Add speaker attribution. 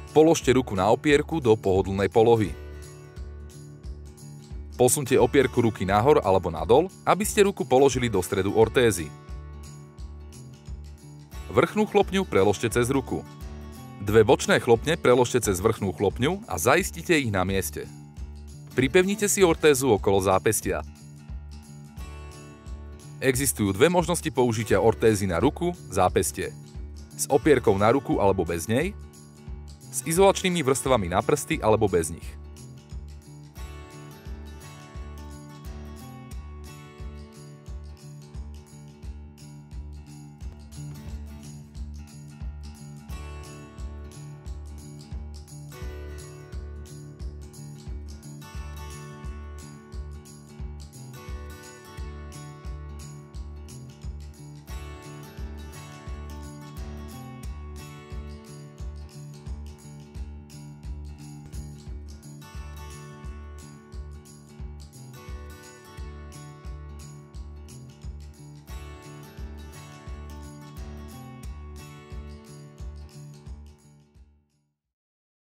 Speaker 1: Položte ruku na opierku do pohodlnej polohy. Posunte opierku ruky nahor alebo nadol, aby ste ruku položili do stredu ortézy. Vrchnú chlopňu preložte cez ruku. Dve bočné chlopne preložte cez vrchnú chlopňu a zaistite ich na mieste. Pripevnite si ortézu okolo zápestia. Existujú dve možnosti použitia ortézy na ruku, zápestie. S opierkou na ruku alebo bez nej, s izolačnými vrstvami na prsty alebo bez nich.